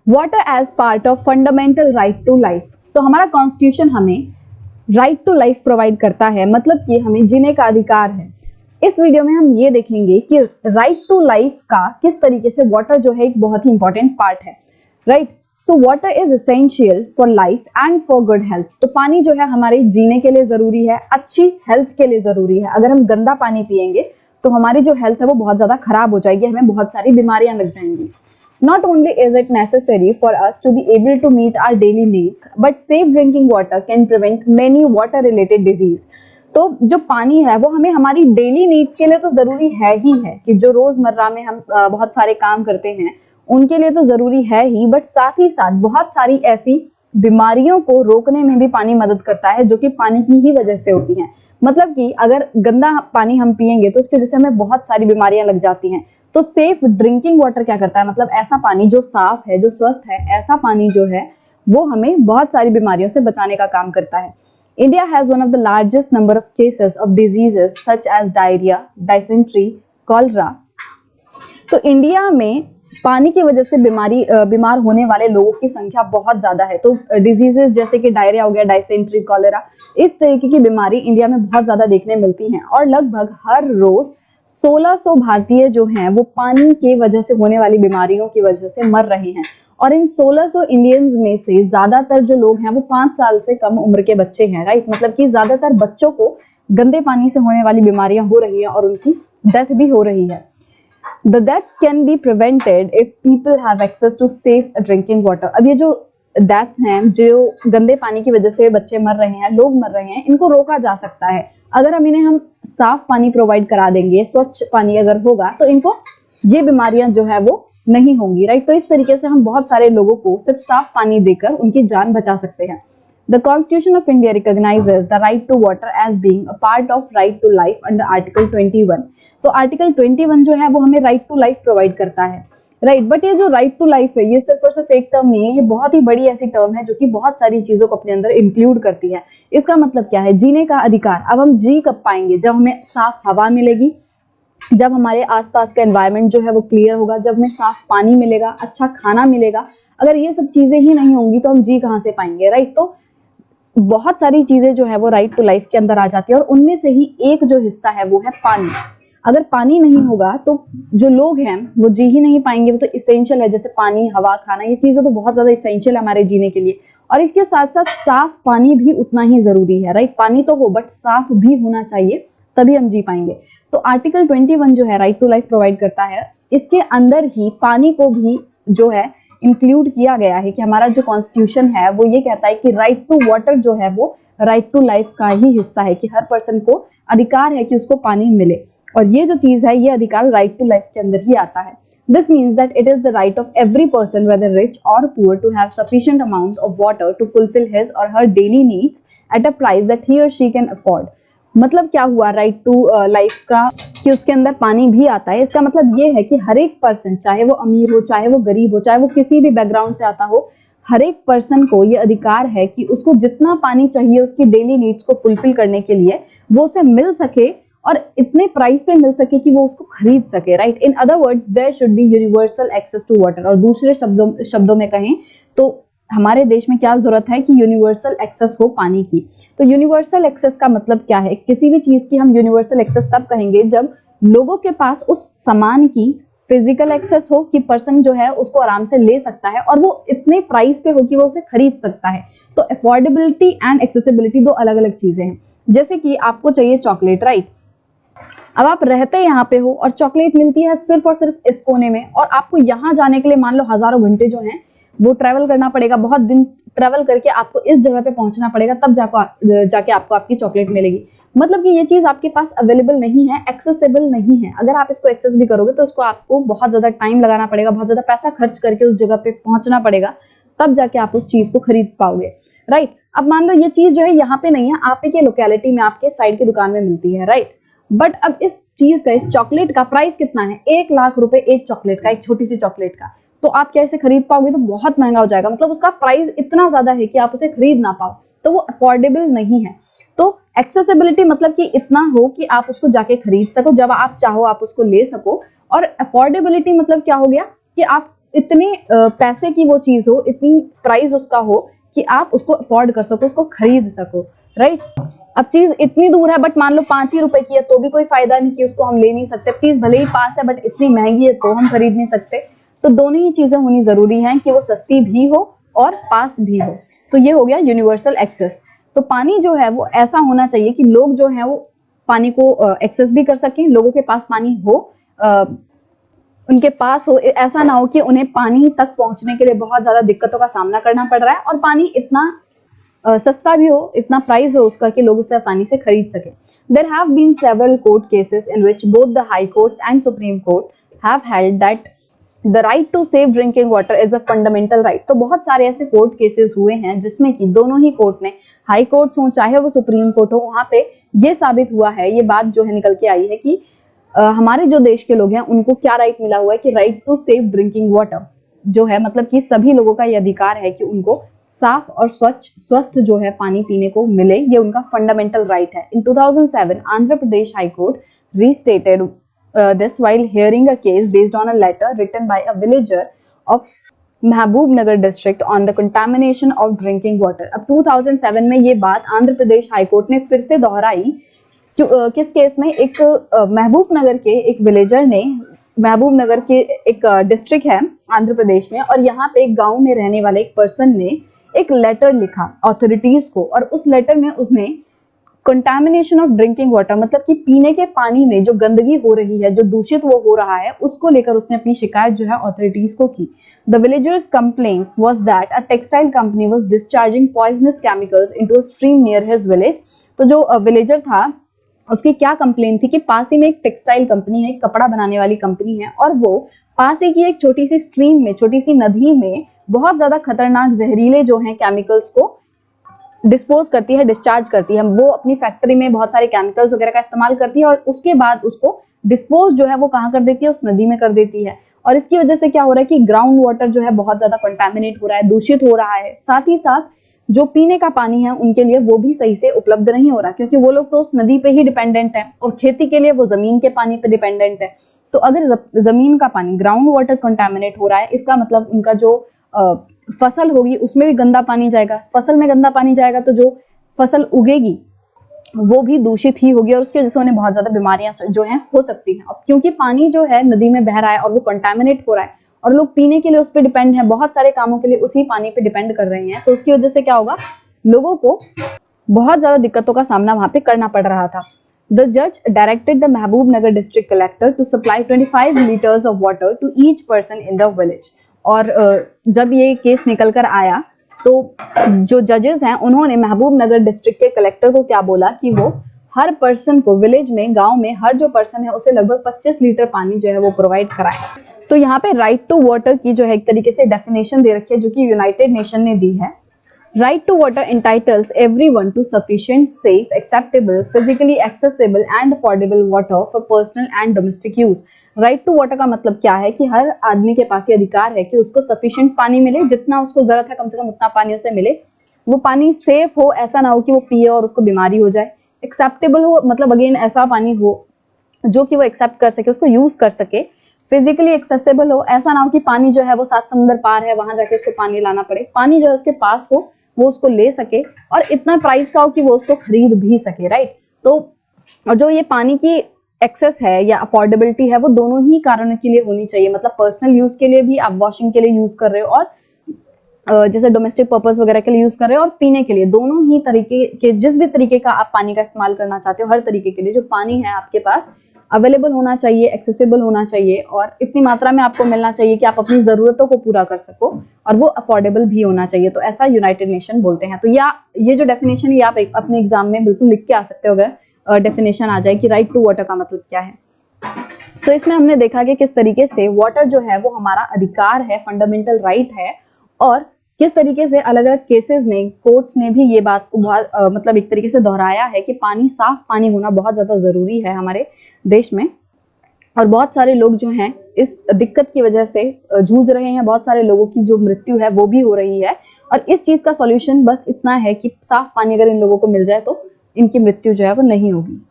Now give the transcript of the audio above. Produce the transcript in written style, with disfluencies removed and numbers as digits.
Water as part of fundamental right to life. तो हमारा constitution हमें राइट टू लाइफ प्रोवाइड करता है, मतलब कि हमें जीने का अधिकार है। इस वीडियो में हम ये देखेंगे कि राइट टू लाइफ का किस तरीके से वाटर जो है एक बहुत ही इंपॉर्टेंट पार्ट है, right. So water is essential for life and for good health. तो पानी जो है हमारे जीने के लिए जरूरी है, अच्छी हेल्थ के लिए जरूरी है। अगर हम गंदा पानी पिएंगे तो हमारी जो हेल्थ है वो बहुत ज्यादा खराब हो जाएगी, हमें बहुत सारी बीमारियां लग जाएंगी। Not only is it necessary for us to be able to meet our daily needs, but safe drinking water can prevent many water-related disease. तो जो पानी है वो हमें हमारी डेली नीड्स के लिए तो जरूरी है ही है, कि जो रोजमर्रा में हम बहुत सारे काम करते हैं उनके लिए तो जरूरी है ही, बट साथ ही साथ बहुत सारी ऐसी बीमारियों को रोकने में भी पानी मदद करता है जो कि पानी की ही वजह से होती हैं। मतलब कि अगर गंदा पानी हम पिएंगे तो उसकी वजह से हमें बहुत सारी बीमारियां लग जाती हैं। तो सेफ ड्रिंकिंग वाटर क्या करता है, मतलब ऐसा पानी जो साफ है, जो स्वस्थ है, ऐसा पानी जो है वो हमें बहुत सारी बीमारियों से बचाने का काम करता है। India has one of the largest number of cases of diseases such as diarrhoea, dysentery, cholera. तो इंडिया में पानी की वजह से बीमार होने वाले लोगों की संख्या बहुत ज्यादा है। तो डिजीजेस जैसे कि डायरिया हो गया, डायसेंट्री, कॉलरा, इस तरीके की बीमारी इंडिया में बहुत ज्यादा देखने मिलती हैं। और लगभग हर रोज 1600 भारतीय जो हैं वो पानी के वजह से होने वाली बीमारियों की वजह से मर रहे हैं। और इन 1600 इंडियंस में से ज्यादातर जो लोग हैं वो 5 साल से कम उम्र के बच्चे हैं, राइट। मतलब कि ज्यादातर बच्चों को गंदे पानी से होने वाली बीमारियां हो रही हैं और उनकी डेथ भी हो रही है। The death can be prevented if people have access to safe drinking water. अब ये जो डेथ हैं, जो गंदे पानी की वजह से बच्चे मर रहे हैं, लोग मर रहे हैं, इनको रोका जा सकता है अगर हम साफ पानी प्रोवाइड करा देंगे। स्वच्छ पानी अगर होगा तो इनको ये बीमारियां जो है वो नहीं होंगी, राइट। तो इस तरीके से हम बहुत सारे लोगों को सिर्फ साफ पानी देकर उनकी जान बचा सकते हैं। The Constitution of India recognizes the right to water as being a part of right to life under Article 21. तो आर्टिकल 21 जो है वो हमें राइट टू लाइफ प्रोवाइड करता है, राइट। बट ये जो राइट टू लाइफ है ये सिर्फ और सिर्फ एक टर्म नहीं है, ये बहुत ही बड़ी ऐसी टर्म है जो कि बहुत सारी चीजों को अपने अंदर इंक्लूड करती है। इसका मतलब क्या है, जीने का अधिकार। अब हम जी कब पाएंगे, जब हमें साफ हवा मिलेगी, जब हमारे आसपास का एनवायरनमेंट जो है वो क्लियर होगा, जब हमें साफ पानी मिलेगा, अच्छा खाना मिलेगा। अगर ये सब चीजें ही नहीं होंगी तो हम जी कहाँ से पाएंगे, राइट। तो बहुत सारी चीजें जो है वो राइट टू लाइफ के अंदर आ जाती है और उनमें से ही एक जो हिस्सा है वो है पानी। अगर पानी नहीं होगा तो जो लोग हैं वो जी ही नहीं पाएंगे। वो तो इसेंशियल है, जैसे पानी, हवा, खाना, ये चीजें तो बहुत ज्यादा इसेंशियल है हमारे जीने के लिए। और इसके साथ साथ साफ पानी भी उतना ही जरूरी है, राइट। पानी तो हो बट साफ भी होना चाहिए, तभी हम जी पाएंगे। तो आर्टिकल 21 जो है राइट टू लाइफ प्रोवाइड करता है, इसके अंदर ही पानी को भी जो है इंक्लूड किया गया है कि हमारा जो कॉन्स्टिट्यूशन है वो ये कहता है कि राइट टू वाटर जो है वो राइट टू लाइफ का ही हिस्सा है, कि हर पर्सन को अधिकार है कि उसको पानी मिले। और ये जो चीज है, ये अधिकार राइट टू लाइफ के अंदर ही आता है। This means that it is the right of every person whether rich और poor to have sufficient amount of water to fulfil his और her daily needs at a price that he और she can afford. मतलब क्या हुआ right to life का, कि उसके अंदर पानी भी आता है। इसका मतलब ये है कि हर एक पर्सन, चाहे वो अमीर हो, चाहे वो गरीब हो, चाहे वो किसी भी बैकग्राउंड से आता हो, हर एक पर्सन को ये अधिकार है कि उसको जितना पानी चाहिए उसकी डेली नीड्स को फुलफिल करने के लिए वो उसे मिल सके और इतने प्राइस पे मिल सके कि वो उसको खरीद सके, right. In other words there should be universal access to water. और दूसरे शब्दों में कहें तो हमारे देश में क्या जरूरत है कि यूनिवर्सल एक्सेस हो पानी की। तो यूनिवर्सल एक्सेस का मतलब क्या है, किसी भी चीज की हम यूनिवर्सल एक्सेस तब कहेंगे जब लोगों के पास उस सामान की फिजिकल एक्सेस हो, कि पर्सन जो है उसको आराम से ले सकता है और वो इतने प्राइस पे हो कि वो उसे खरीद सकता है। तो अफोर्डेबिलिटी एंड एक्सेसिबिलिटी दो अलग अलग चीजें हैं। जैसे कि आपको चाहिए चॉकलेट, राइट। अब आप रहते यहाँ पे हो और चॉकलेट मिलती है सिर्फ और सिर्फ इस कोने में, और आपको यहाँ जाने के लिए मान लो हजारों घंटे जो हैं वो ट्रेवल करना पड़ेगा, बहुत दिन ट्रेवल करके आपको इस जगह पे पहुंचना पड़ेगा, तब जाके आपको आपकी चॉकलेट मिलेगी। मतलब कि ये चीज आपके पास अवेलेबल नहीं है, एक्सेसिबल नहीं है। अगर आप इसको एक्सेस भी करोगे तो उसको आपको बहुत ज्यादा टाइम लगाना पड़ेगा, बहुत ज्यादा पैसा खर्च करके उस जगह पे पहुंचना पड़ेगा, तब जाके आप उस चीज को खरीद पाओगे, राइट। अब मान लो ये चीज जो है यहाँ पे नहीं है, आप ही के लोकेलिटी में, आपके साइड की दुकान में मिलती है, राइट। बट अब इस चीज का, इस चॉकलेट का प्राइस कितना है, 1 लाख रुपए एक चॉकलेट का, एक छोटी सी चॉकलेट का। तो आप कैसे खरीद पाओगे, तो बहुत महंगा हो जाएगा। मतलब उसका प्राइस इतना ज्यादा है कि आप उसे खरीद ना पाओ, तो वो अफोर्डेबल नहीं है। तो एक्सेसिबिलिटी मतलब कि इतना हो कि आप उसको जाके खरीद सको, जब आप चाहो आप उसको ले सको। और अफोर्डेबिलिटी मतलब क्या हो गया कि आप इतने पैसे की वो चीज हो, इतनी प्राइस उसका हो कि आप उसको अफोर्ड कर सको, उसको खरीद सको, राइट। अब चीज इतनी दूर है बट मान लो 5 ही रुपए की है तो भी कोई फायदा नहीं कि उसको हम ले नहीं सकते। चीज भले ही पास है बट इतनी महंगी है तो हम खरीद नहीं सकते। तो दोनों ही चीजें होनी जरूरी हैं कि वो सस्ती भी हो और पास भी हो। तो ये हो गया यूनिवर्सल एक्सेस। तो पानी जो है वो ऐसा होना चाहिए कि लोग जो है वो पानी को एक्सेस भी कर सकें, लोगों के पास पानी हो, उनके पास हो। ऐसा ना हो कि उन्हें पानी तक पहुंचने के लिए बहुत ज्यादा दिक्कतों का सामना करना पड़ रहा है और पानी इतना सस्ता भी हो, इतना प्राइस हो उसका कि लोग उसे आसानी से खरीद सकें। There have been several court cases in which both the High Courts and Supreme Court have held that the right to safe drinking water is a fundamental right। तो बहुत सारे ऐसे कोर्ट केसेस हुए हैं जिसमें कि दोनों ही कोर्ट ने, हाई कोर्ट्स हो चाहे वो सुप्रीम कोर्ट हो, वहां पे ये साबित हुआ है, ये बात जो है निकल के आई है कि हमारे जो देश के लोग हैं उनको क्या राइट मिला हुआ है कि right to safe drinking water जो है, मतलब कि सभी लोगों का ये अधिकार है कि उनको साफ और स्वच्छ स्वस्थ जो है पानी पीने को मिले, ये उनका फंडामेंटल राइट है। In 2007 Andhra Pradesh high court restated this while hearing a case based on a letter written by a villager of Mahbubnagar district on the contamination of drinking water. अब 2007 में ये बात आंध्र प्रदेश हाई कोर्ट ने फिर से दोहराई। किस केस में? एक महबूबनगर के एक विलेजर ने, महबूबनगर के एक डिस्ट्रिक्ट है आंध्र प्रदेश में, और यहाँ पे एक गांव में रहने वाले एक पर्सन ने एक लेटर लिखा अथॉरिटीज को, और उस लेटर में उसने कंटामिनेशन ऑफ ड्रिंकिंग वाटर, मतलब कि पीने के पानी में जो गंदगी हो रही है, जो दूषित वो हो रहा है, उसको लेकर उसने अपनी शिकायत जो है अथॉरिटीज को की। The villagers complaint was that a textile company was discharging poisonous chemicals into a stream near his village. तो जो विलेजर था उसकी क्या कंप्लेन थी कि पास ही में एक टेक्सटाइल कंपनी है, एक कपड़ा बनाने वाली कंपनी है, और वो पास ही की एक छोटी सी स्ट्रीम में, छोटी सी नदी में बहुत ज्यादा खतरनाक जहरीले जो हैं केमिकल्स को डिस्पोज करती है, डिस्चार्ज करती है। वो अपनी फैक्ट्री में बहुत सारे केमिकल्स वगैरह का इस्तेमाल करती है और उसके बाद उसको डिस्पोज जो है वो कहाँ कर देती है? उस नदी में कर देती है। और इसकी वजह से क्या हो रहा है कि ग्राउंड वाटर जो है बहुत ज्यादा कंटामिनेट हो रहा है, दूषित हो रहा है। साथ ही साथ जो पीने का पानी है उनके लिए वो भी सही से उपलब्ध नहीं हो रहा, क्योंकि वो लोग तो उस नदी पे ही डिपेंडेंट है और खेती के लिए वो जमीन के पानी पे डिपेंडेंट है। तो अगर जमीन का पानी, ग्राउंड वाटर कंटामिनेट हो रहा है, इसका मतलब उनका जो फसल होगी उसमें भी गंदा पानी जाएगा। फसल में गंदा पानी जाएगा तो जो फसल उगेगी वो भी दूषित ही होगी और उसकी वजह से उन्हें बहुत ज्यादा बीमारियां जो हैं हो सकती हैं। अब क्योंकि पानी जो है नदी में बह रहा है और वो कंटामिनेट हो रहा है और लोग पीने के लिए उस पर डिपेंड है, बहुत सारे कामों के लिए उसी पानी पे डिपेंड कर रहे हैं, तो उसकी वजह से क्या होगा? लोगों को बहुत ज्यादा दिक्कतों का सामना वहां पे करना पड़ रहा था। द जज directed the Mahbubnagar district collector to supply 25 litres of water to each person in the village. और जब ये केस निकल कर आया तो जो जजेस हैं उन्होंने महबूबनगर डिस्ट्रिक्ट के कलेक्टर को क्या बोला कि वो हर पर्सन को, विलेज में, गांव में हर जो पर्सन है उसे लगभग 25 लीटर पानी जो है वो प्रोवाइड कराए। तो यहाँ पे राइट टू वाटर की जो है एक तरीके से डेफिनेशन दे रखी है जो कि यूनाइटेड नेशन ने दी है। Right to water entitles everyone to sufficient, safe, acceptable, physically accessible and affordable water for personal and domestic use. Right to water का मतलब क्या है कि हर आदमी के पास ये अधिकार है कि उसको सफिशिएंट पानी मिले, जितना उसको जरूरत है कम से कम उतना पानी उसे मिले। वो पानी सेफ हो, ऐसा ना हो कि वो पिए और उसको बीमारी हो जाए। एक्सेप्टेबल हो, मतलब अगेन ऐसा पानी हो जो कि वो एक्सेप्ट कर सके, उसको यूज कर सके। फिजिकली एक्सेसिबल हो, ऐसा ना हो कि पानी जो है वो 7 समुद्र पार है, वहां जाके उसको पानी लाना पड़े। पानी जो है उसके पास हो, वो उसको ले सके और इतना प्राइस का हो कि वो उसको खरीद भी सके, राइट। तो और जो ये पानी की एक्सेस है या अफोर्डेबिलिटी है वो दोनों ही कारणों के लिए होनी चाहिए, मतलब पर्सनल यूज के लिए भी, आप वॉशिंग के लिए यूज कर रहे हो और जैसे डोमेस्टिक पर्पस वगैरह के लिए यूज कर रहे हो, और पीने के लिए, दोनों ही तरीके के, जिस भी तरीके का आप पानी का इस्तेमाल करना चाहते हो, हर तरीके के लिए जो पानी है आपके पास अवेलेबल होना चाहिए, एक्सेसिबल होना चाहिए और इतनी मात्रा में आपको मिलना चाहिए कि आप अपनी जरूरतों को पूरा कर सको, और वो अफोर्डेबल भी होना चाहिए। तो ऐसा यूनाइटेड नेशन बोलते हैं। तो या ये जो डेफिनेशन ये आप अपने एग्जाम में बिल्कुल लिख के आ सकते हो अगर डेफिनेशन आ जाए कि राइट टू वाटर का मतलब क्या है। सो इसमें हमने देखा कि किस तरीके से वाटर जो है वो हमारा अधिकार है, फंडामेंटल राइट है, और किस तरीके से अलग अलग केसेस में कोर्ट्स ने भी ये बात को बहुत मतलब एक तरीके से दोहराया है कि पानी, साफ पानी होना बहुत ज्यादा जरूरी है हमारे देश में। और बहुत सारे लोग जो हैं इस दिक्कत की वजह से जूझ रहे हैं, बहुत सारे लोगों की जो मृत्यु है वो भी हो रही है, और इस चीज का सॉल्यूशन बस इतना है कि साफ पानी अगर इन लोगों को मिल जाए तो इनकी मृत्यु जो है वो नहीं होगी।